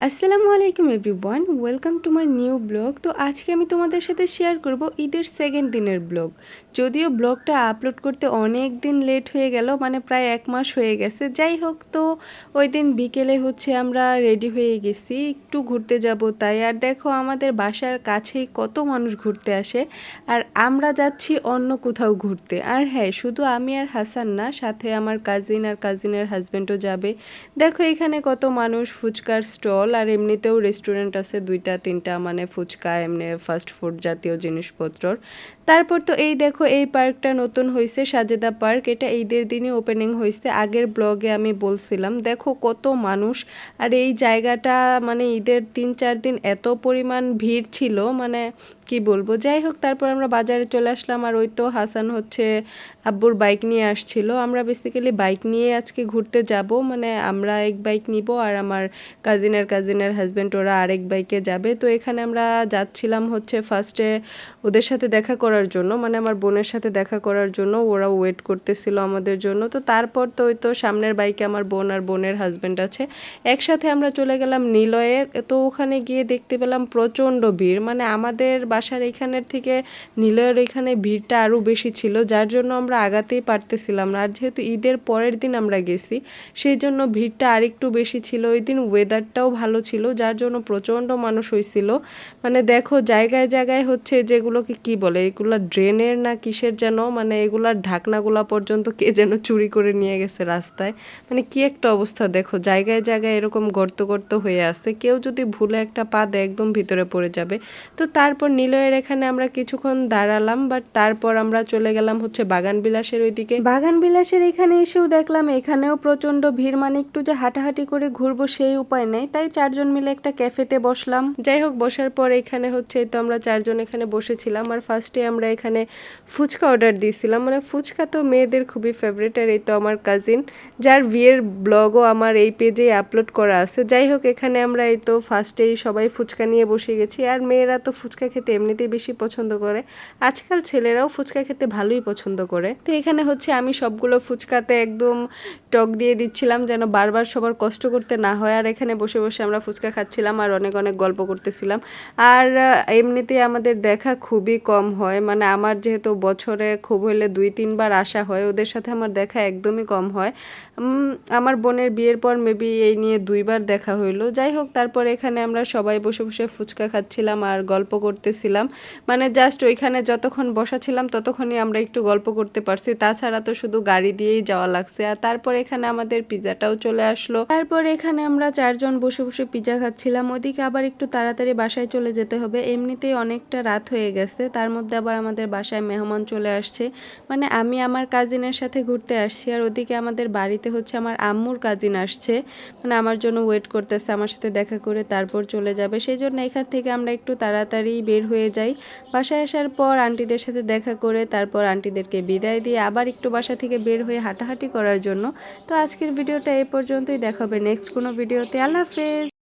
আসসালামু আলাইকুম everyone, welcome to my new blog. তো আজকে আমি তোমাদের সাথে শেয়ার করব ঈদের সেকেন্ড দিনের ব্লগ। যদিও ব্লগটা আপলোড করতে অনেক দিন লেট হয়ে গেল, মানে প্রায় 1 মাস হয়ে গেছে। যাই হোক, তো ওই দিন বিকেলে আমরা রেডি হয়ে গেছি একটু ঘুরতে যাব তাই। আর দেখো, আমাদের বাসার কাছেই কত মানুষ ঘুরতে আসে, আর আমরা যাচ্ছি অন্য কোথাও ঘুরতে। আর হ্যাঁ, শুধু আমি আর হাসান না, সাথে আমার কাজিন আর কাজিনের হাজবেন্ডও যাবে। দেখো এখানে কত মানুষ, ফুচকার স্টল, আর এমনিতেও রেস্টুরেন্ট আছে 2-3টা, মানে ফুচকা এমনি ফাস্ট ফুড জাতীয় জিনিসপত্রর। তারপর তো এই দেখো, এই পার্কটা নতুন হয়েছে, সাজেদা পার্ক। এটা ঈদের দিনই ওপেনিং হয়েছে, আগের ব্লগে আমি বলছিলাম। দেখো কত মানুষ, আর এই জায়গাটা মানে ঈদের 3-4 দিন এত পরিমাণ ভিড় ছিল, মানে কি বলবো। যাই হোক, তারপর আমরা বাজারে চলে আসলাম, আর ওই তো হাসান আব্বুর বাইক নিয়ে আসছিল। আমরা বেসিক্যালি বাইক নিয়ে আজকে ঘুরতে যাব, মানে আমরা এক বাইক নিব আর আমার কাজিনের হাজবেন্ড ওরা আরেক বাইকে যাবে। তো এখানে আমরা যাচ্ছিলাম ফার্স্টে ওদের সাথে দেখা করার জন্য, মানে আমার বোনের সাথে দেখা করার জন্য। ওরা ওয়েট করতেছিল আমাদের জন্য। তো তারপর তো ওই তো সামনের বাইকে আমার বোন আর বোনের হাজবেন্ড আছে, একসাথে আমরা চলে গেলাম নিলয়ে। তো ওখানে গিয়ে দেখতে পেলাম প্রচন্ড ভিড়, মানে আমাদের বাসার এখানের থেকে নিলয়ের এখানে ভিড়টা আরো বেশি ছিল, যার জন্য আমরা আগাতেই পারতেছিলাম না। আর যেহেতু ঈদের পরের দিন আমরা গেছি, সেই জন্য ভিড়টা আরেকটু বেশি ছিল। ওই দিন ওয়েদারটাও ভালো ছিল, যার জন্য প্রচন্ড মানুষ হয়েছিল। মানে দেখো, জায়গায় জায়গায় যেগুলোকে কি বলে, এগুলা ড্রেনের না কিসের যেন, মানে এগুলার ঢাকনাগুলা পর্যন্ত কে যেন চুরি করে নিয়ে গেছে রাস্তায়। মানে কি একটা অবস্থা, দেখো জায়গায় জায়গায় এরকম গর্ত গর্ত হয়ে আছে, কেউ যদি ভুলে একটা পা দেয় একদম ভিতরে পড়ে যাবে। তো তারপর নিলয়ের এখানে আমরা কিছুক্ষণ দাঁড়ালাম, বাট তারপর আমরা চলে গেলাম বাগান বিলাসের ওইদিকে। বাগান বিলাসের এখানে এসেও দেখলাম এখানেও প্রচন্ড ভিড়, মানে একটু যে হাঁটাহাঁটি করে ঘুরবো সেই উপায় নেই, তাই 4জন মিলে একটা ক্যাফেতে বসলাম। যাই হোক, বসার পর এখানে এই তো আমরা 4জন এখানে বসেছিলাম। আর ফার্স্টে আমরা এখানে ফুচকা অর্ডার দিয়েছিলাম, মানে ফুচকা তো মেয়েদের খুবই ফেভারিট। আর এই তো আমার কাজিন, যার বিয়ের ব্লগও আমার এই পেজে আপলোড করা আছে। যাই হোক, এখানে আমরা এই তো ফার্স্টেই সবাই ফুচকা নিয়ে বসে গেছি। আর মেয়েরা তো ফুচকা খেতে এমনিতেই বেশি পছন্দ করে, আজকাল ছেলেরাও ফুচকা খেতে ভালোই পছন্দ করে। তো এখানে আমি সবগুলো ফুচকাতে একদম টক দিয়ে দিচ্ছিলাম, যেন বারবার সবার কষ্ট করতে না হয়। আর এখানে বসে বসে আমরা ফুচকা খাচ্ছিলাম আর অনেক অনেক গল্প করতেছিলাম। আর এমনিতেই আমাদের দেখা খুবই কম হয়, মানে আমার যেহেতু বছরে খুব হইলে 2-3 বার আসা হয়, ওদের সাথে আমার দেখা একদমই কম হয়। আমার বোনের বিয়ের পর মেবি এই নিয়ে 2বার দেখা হইলো। যাই হোক, তারপর এখানে আমরা সবাই বসে বসে ফুচকা খাচ্ছিলাম আর গল্প করতেছিলাম। মানে জাস্ট ওইখানে যতক্ষণ বসা ছিলাম ততক্ষণই আমরা একটু গল্প করতে পারছি, তাছাড়া তো শুধু গাড়ি দিয়েই যাওয়া লাগছে। আর তারপর এখানে আমাদের পিজাটাও চলে আসলো। তারপর এখানে আমরা 4জন বসে বসে পিজা খাচ্ছিলাম। ওদিকে আবার একটু তাড়াতাড়ি বাসায় চলে যেতে হবে, এমনিতেই অনেকটা রাত হয়ে গেছে, তার মধ্যে আবার আমাদের বাসায় মেহমান চলে আসছে। মানে আমি আমার কাজিনের সাথে ঘুরতে আসছি, আর ওদিকে আমাদের বাড়িতে আমার আম্মুর কাজিন আসছে, মানে আমার জন্য ওয়েট করতেছে, আমার সাথে দেখা করে তারপর চলে যাবে। সেই জন্য এখান থেকে আমরা একটু তাড়াতাড়ি বের হয়ে যাই। বাসায় আসার পর আন্টিদের সাথে দেখা করে তারপর আন্টিদেরকে বিদায় দিয়ে আবার একটু বাসা থেকে বের হয়ে হাঁটাহাঁটি করার জন্য। তো আজকের ভিডিওটা এই পর্যন্তই, দেখা হবে নেক্সট কোনো ভিডিওতে। আল্লাহ হাফেজ।